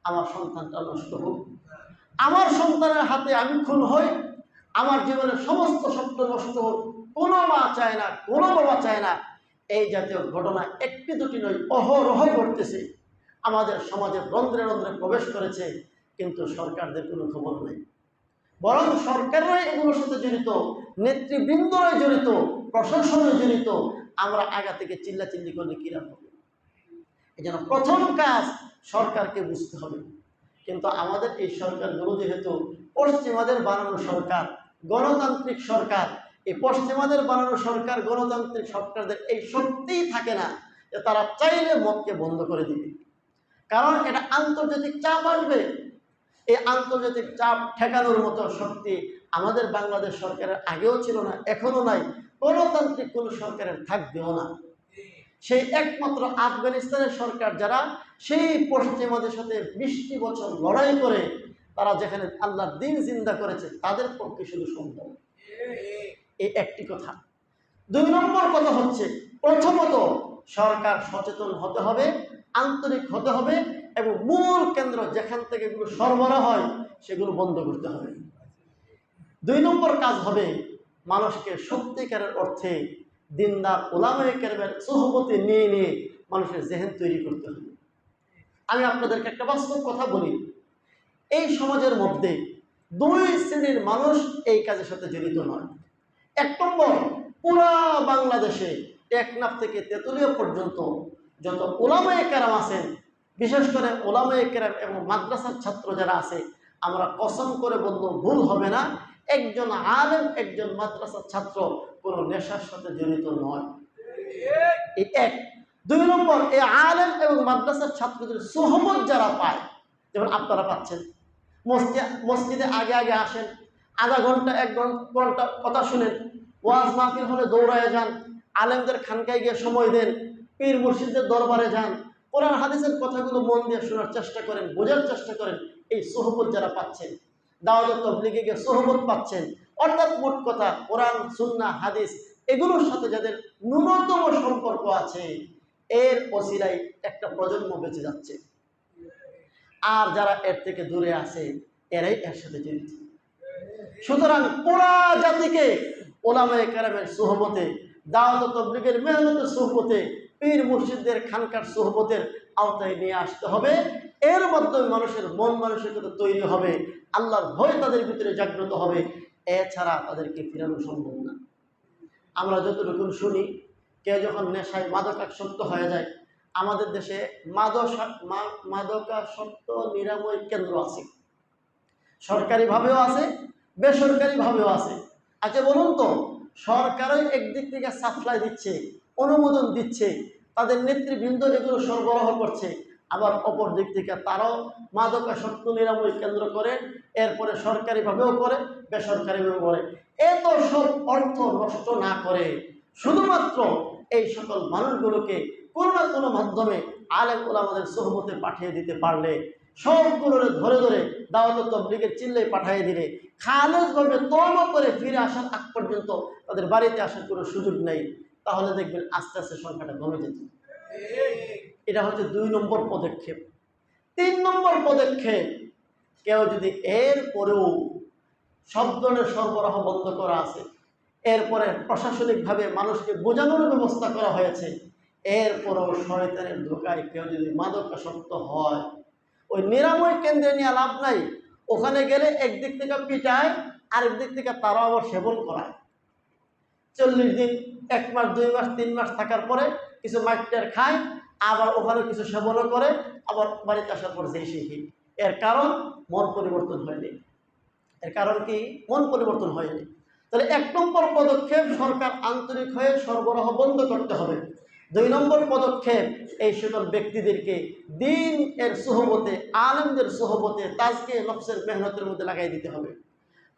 আমার সন্তানটা নষ্ট হোক? আমার সন্তানের হাতে আমি খুন হই, আমার জীবনের সমস্ত স্বপ্ন নষ্ট হোক? কোনো মা চায় না, কোনো বাবা চায় না। এই জাতীয় ঘটনা একটি দুটি নয়, অহরহ ঘটতেছে। আমাদের সমাজে রন্ধ্রে রন্ধ্রে প্রবেশ করেছে, কিন্তু সরকারদের কোনো খবর নেই। বরং সরকাররাই এগুলোর সাথে জড়িত, নেতৃবৃন্দরাই জড়িত, প্রশাসনে জড়িত। আমরা আগা থেকে চিল্লাচিল্লি করলে কি লাভ হবে? এই জন্য প্রথম কাজ সরকারকে বুঝতে হবে। কিন্তু আমাদের এই সরকারগুলো যেহেতু পশ্চিমাদের বানানো সরকার, গণতান্ত্রিক সরকার, এই পশ্চিমাদের বানানো সরকার, গণতান্ত্রিক সরকারদের এই শক্তিই থাকে না যে তারা চাইলে মদকে বন্ধ করে দিবে। কারণ এটা আন্তর্জাতিক চাপ আসবে। এই আন্তর্জাতিক চাপ ঠেকানোর মতো শক্তি আমাদের বাংলাদেশ সরকারের আগেও ছিল না, এখনো নাই, গণতান্ত্রিক কোনো সরকারের থাকবেও না। সেই একমাত্র আফগানিস্তানের সরকার, যারা সেই পশ্চিমাদের সাথে 20টি বছর লড়াই করে তারা যেখানে আল্লাহর দ্বীন জিন্দা করেছে, তাদের পক্ষে শুধু সম্ভব এই একটি কথা। 2 নম্বর কথা হচ্ছে, প্রথমত সরকার সচেতন হতে হবে, আন্তরিক হতে হবে, এবং মূল কেন্দ্র যেখান থেকে এগুলো সরবরাহ হয় সেগুলো বন্ধ করতে হবে। 2 নম্বর কাজ হবে মানুষকে সত্যিকারের অর্থে দিনদার উলামায়ে কেরামের সোহবতে নিয়ে নিয়ে মানুষের জেহেন তৈরি করতে হবে। আমি আপনাদেরকে একটা বাস্তব কথা বলি। এই সমাজের মধ্যে 2 শ্রেণীর মানুষ এই কাজের সাথে জড়িত নয়। 1 নম্বর, পুরা বাংলাদেশে টেকনাফ থেকে তেতুলিয়া পর্যন্ত যত উলামায়ে কেরাম আছেন, বিশেষ করে উলামায়ে কেরাম এবং মাদ্রাসার ছাত্র যারা আছে, আমরা কসম করে বলবো ভুল হবে না, একজন আলেম, একজন মাদ্রাসার ছাত্র কোনো নেশার সাথে জড়িত নয়। এই 1। 2 নম্বর, এই আলেম এবং মাদ্রাসার ছাত্রদের সোহবত যারা পায়, যেমন আপনারা পাচ্ছেন, মসজিদে আগে আগে আসেন, আধা ঘন্টা 1 ঘন্টা কথা শুনেন, ওয়াজ মাহফিল হলে দৌড়ায় যান, আলেমদের খানকায় গিয়ে সময় দেন, পীর মুর্শিদদের দরবারে যান, কোরআন হাদিসের কথাগুলো মন দিয়ে শোনার চেষ্টা করেন, বোঝার চেষ্টা করেন। এই সোহবত যারা পাচ্ছেন, দাওয়াত তাবলীগে গিয়ে সোহবত পাচ্ছেন, অর্থাৎ মোট কথা কোরআন, সুন্নাহ, হাদিস এগুলোর সাথে যাদের ন্যূনতম সম্পর্ক আছে, এর ওসিলায় একটা প্রজন্ম বেঁচে যাচ্ছে। আর যারা এর থেকে দূরে আছে, এরাই এর সাথে জড়িত। সুতরাং পুরা জাতিকে উলামায়ে কেরামের সোহবতে, দাওয়াত তাবলীগের মেহনতের সোহবতে, পীর মুর্শিদদের খানকার সোহবতের আওতায় নিয়ে আসতে হবে। এর মাধ্যমে মানুষের মন মানসিকতা তৈরি হবে, আল্লাহর ভয় তাদের ভিতরে জাগ্রত হবে। এছাড়া তাদেরকে ফিরানো সম্ভব না। আমরা যতটুকু শুনি, কেউ যখন নেশায় মাদকাসক্ত হয়ে যায়, আমাদের দেশে মাদকাসক্ত নিরাময় কেন্দ্র আছে, সরকারিভাবেও আছে, বেসরকারিভাবেও আছে। আচ্ছা বলুন তো, সরকারও একদিক থেকে সাপ্লাই দিচ্ছে, অনুমোদন দিচ্ছে, তাদের নেতৃবৃন্দ এগুলো সরবরাহ করছে, আবার অপর দিক থেকে তারাও মাদকাসক্ত নিরাময় কেন্দ্র করে, এরপরে সরকারিভাবেও করে, বেসরকারিভাবেও করে। এত সব অর্থ নষ্ট না করে শুধুমাত্র এই সকল মানুষগুলোকে কোনো না কোনো মাধ্যমে আলেম ওলামাদের সোহবতে পাঠিয়ে দিতে পারলে, সবগুলো ধরে ধরে দাওয়াত তাবলীগের চিল্লে পাঠিয়ে দিলে, খালেজভাবে তওবা করে ফিরে আসার আগ পর্যন্ত তাদের বাড়িতে আসার কোনো সুযোগ নেই, তাহলে দেখবেন আস্তে আস্তে সংখ্যাটা কমে যেত। এটা হচ্ছে 2 নম্বর পদক্ষেপ। 3 নম্বর পদক্ষেপ, কেউ যদি এর পরেও সব ধরনের সরবরাহ বন্ধ করা আছে, এরপরে প্রশাসনিকভাবে মানুষকে বোঝানোর ব্যবস্থা করা হয়েছে, এরপরও শয়তানের ধোকায় কেউ যদি মাদকাসক্ত হয়, ওই নিরাময় কেন্দ্রে নিয়ে লাভ নাই। ওখানে গেলে একদিক থেকে পিটায়, আরেক দিক থেকে তারাও আবার সেবন করায়। 40 দিন, 1 মাস, 2 মাস, 3 মাস থাকার পরে কিছু মাইটার খায়, আবার ওখানে কিছু সেবনও করে, আবার বাড়িতে আসার পর সেই এর কারণ মন পরিবর্তন হয়নি। এর কারণ কি? মন পরিবর্তন হয়নি। তাহলে 1 নম্বর পদক্ষেপ, সরকার আন্তরিক হয়ে সরবরাহ বন্ধ করতে হবে। 2 নম্বর পদক্ষেপ, এই সকল ব্যক্তিদেরকে দিন এর সোহবতে, আলেমদের সোহবতে, তাজকে নফসের মেহনতের মধ্যে লাগাই দিতে হবে।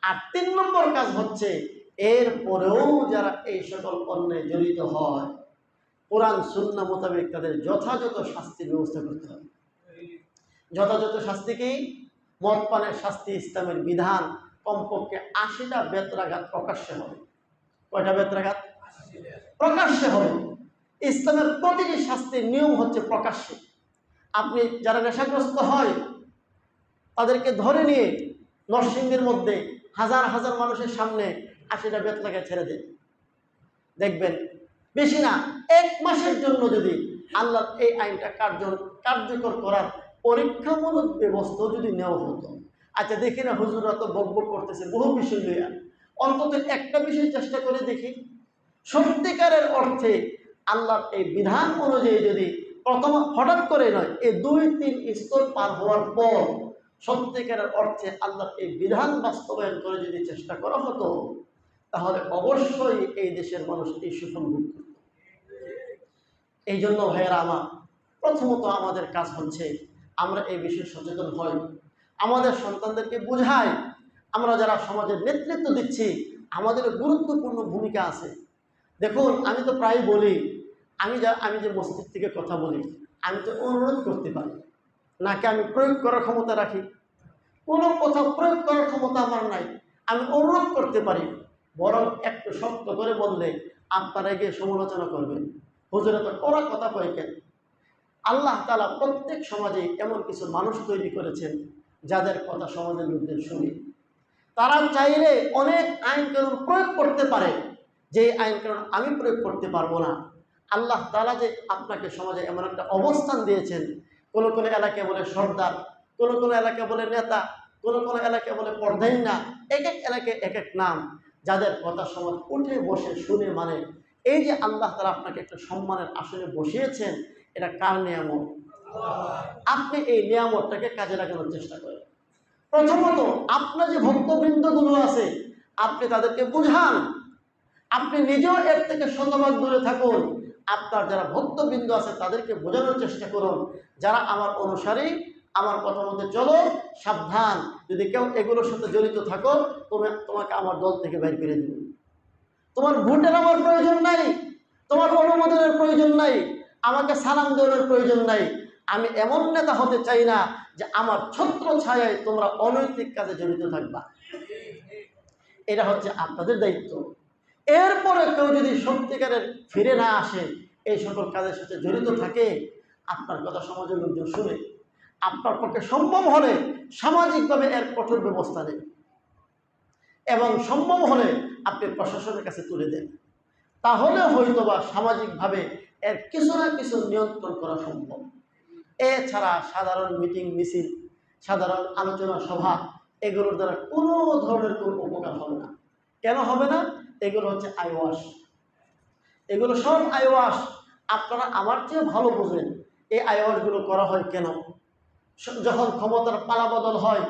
আর 3 নম্বর কাজ হচ্ছে, এর পরেও যারা এই সকল অন্যায় জড়িত হয়, কোরআন সুন্নাহ মোতাবেক তাদের যথাযথ শাস্তির ব্যবস্থা করতে হবে। যথাযথ শাস্তি কি? মদ পানের শাস্তি, ইসলামের বিধান, কমপক্ষে 80টা বেত্রাঘাত প্রকাশ্যে হবে। কয়টা বেত্রাঘাত? প্রকাশ্যে হবে। ইসলামের প্রতিটি শাস্তির নিয়ম হচ্ছে প্রকাশ্যে। আপনি যারা নেশাগ্রস্ত হয় তাদেরকে ধরে নিয়ে নরসিংদীর মধ্যে হাজার হাজার মানুষের সামনে 80টা বেত্রাঘাত ছেড়ে দেন, দেখবেন বেশি না 1 মাসের জন্য যদি আল্লাহ এই আইনটা কার্যকর করার পরীক্ষামূলক ব্যবস্থা যদি নেওয়া হতো। আচ্ছা দেখি না, হুজুররা তো বকবক করতেছে বহু বিষয় লইয়া, অন্তত একটা বিষয় চেষ্টা করে দেখি, সত্যিকারের অর্থে আল্লাহর এই বিধান অনুযায়ী যদি প্রথম হঠাৎ করে নয়, এই 2-3 স্তর পার হওয়ার পর সত্যিকারের অর্থে আল্লাহর এই বিধান বাস্তবায়ন করে যদি চেষ্টা করা হতো, তাহলে অবশ্যই এই দেশের মানুষ এই সুফল ভোগ করত। এই জন্য ভাইয়েরা আমার, প্রথমত আমাদের কাজ হচ্ছে আমরা এই বিষয়ে সচেতন হই, আমাদের সন্তানদেরকে বুঝাই। আমরা যারা সমাজের নেতৃত্ব দিচ্ছি, আমাদের গুরুত্বপূর্ণ ভূমিকা আছে। দেখুন, আমি তো প্রায় বলি, আমি যে মসজিদ থেকে কথা বলি, আমি তো অনুরোধ করতে পারি, নাকি আমি প্রয়োগ করার ক্ষমতা রাখি? কোনো কথা প্রয়োগ করার ক্ষমতা আমার নাই। আমি অনুরোধ করতে পারি, বরং একটু শক্ত করে বললে আপনারা গিয়ে সমালোচনা করবেন, হুজুরে তো কড়া কথা কয় কেন? আল্লাহ তাআলা প্রত্যেক সমাজে এমন কিছু মানুষ তৈরি করেছেন যাদের কথা সমাজের লোকদের শুনে। তারা চাইলে অনেক আইন কানুন প্রয়োগ করতে পারে, যে আইন কানুন আমি প্রয়োগ করতে পারবো না। আল্লাহ তাআলা যে আপনাকে সমাজে এমন একটা অবস্থান দিয়েছেন, কোনো কোনো এলাকায় বলে সর্দার, কোনো কোনো এলাকায় বলে নেতা, কোনো কোনো এলাকায় বলে পর্দাইন, না এক এক এলাকায় এক এক নাম, যাদের কথা সমাজ উঠে বসে শুনে মানে। এই যে আল্লাহ তাআলা আপনাকে একটা সম্মানের আসনে বসিয়েছেন, এটা কার নিয়ামত? আপনি এই নিয়ামতটাকে কাজে লাগানোর চেষ্টা করেন। প্রথমত আপনার যে ভক্তবৃন্দগুলো আছে, আপনি তাদেরকে বুঝান। আপনি নিজেও এর থেকে শতভাগ দূরে থাকুন। আপনার যারা ভক্তবৃন্দ আছে তাদেরকে বোঝানোর চেষ্টা করুন, যারা আমার অনুসারী, আমার কথা মতো চলো, সাবধান, যদি কেউ এগুলোর সাথে জড়িত থাকো, তোমাকে আমার দল থেকে বের করে দেব। তোমার ভোটের আমার প্রয়োজন নাই, তোমার অনুমোদনের প্রয়োজন নাই, আমাকে সালাম দেওয়ার প্রয়োজন নাই। আমি এমন নেতা হতে চাই না যে আমার ছত্র ছায়ায় তোমরা অনৈতিক কাজে জড়িত থাকবা। এটা হচ্ছে আপনাদের দায়িত্ব। এরপরে কেউ যদি সত্যিকারের ফিরে না আসে, এই সকল কাজের সাথে জড়িত থাকে, আপনার কথা সমাজের লোকজন শুনে, আপনার পক্ষে সম্ভব হলে সামাজিকভাবে এর কঠোর ব্যবস্থা নেন, এবং সম্ভব হলে আপনি প্রশাসনের কাছে তুলে দেন। তাহলে হয়তোবা সামাজিকভাবে এর কিছু না কিছু নিয়ন্ত্রণ করা সম্ভব। এছাড়া সাধারণ মিটিং মিছিল, সাধারণ আলোচনা সভা, এগুলোর দ্বারা কোনো ধরনের কোনো উপকার হবে না। কেন হবে না? এগুলো হচ্ছে আইওয়াশ, এগুলো সব আইওয়াশ। আপনারা আমার চেয়ে ভালো বোঝেন এই আইওয়াশগুলো করা হয় কেন। যখন ক্ষমতার পালাবদল হয়,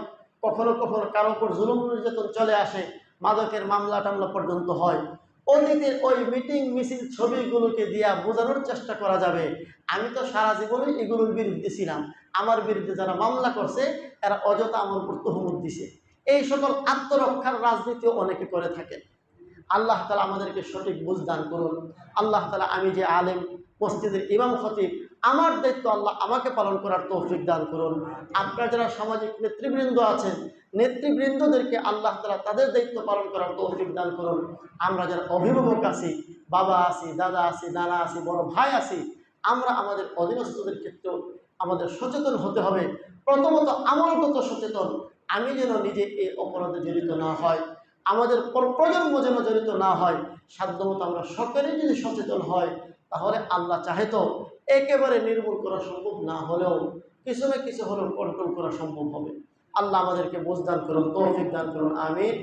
কখনো কখনো কারো উপর জুলুম নির্যাতন চলে আসে, মাদকের মামলা টামলা পর্যন্ত হয়, অতীতের ওই মিটিং মিছিল ছবিগুলোকে দিয়া বোঝানোর চেষ্টা করা যাবে আমি তো সারা জীবনে এগুলোর বিরুদ্ধে ছিলাম, আমার বিরুদ্ধে যারা মামলা করছে এরা অযথা আমার উপর তহমত দিছে। এই সকল আত্মরক্ষার রাজনীতিও অনেকে করে থাকে। আল্লাহ তাআলা আমাদেরকে সঠিক বুঝ দান করুন। আল্লাহ তাআলা, আমি যে আলেম, মসজিদের ইমাম খতিব, আমার দায়িত্ব আল্লাহ আমাকে পালন করার তৌফিক দান করুন। আপনারা যারা সামাজিক নেতৃবৃন্দ আছেন, নেতৃবৃন্দদেরকে আল্লাহ তাআলা তাদের দায়িত্ব পালন করার তৌফিক দান করুন। আমরা যারা অভিভাবক আছি, বাবা আছি, দাদা আছি, নানা আছি, বড় ভাই আছি, আমরা আমাদের অধীনস্থদের ক্ষেত্রেও আমাদের সচেতন হতে হবে। প্রথমত আমলগত সচেতন, আমি যেন নিজে এই অপরাধে জড়িত না হয়, আমাদের প্রজন্ম যেন জড়িত না হয়। সাধ্যমতো আমরা সকলেই যদি সচেতন হয়, তাহলে আল্লাহ চাহে তো একেবারে নির্মূল করা সম্ভব না হলেও কিছু না কিছু হলেও কন্ট্রোল করা সম্ভব হবে। আল্লাহ আমাদেরকে বুঝ দান করুন, তৌফিক দান করুন, আমিন।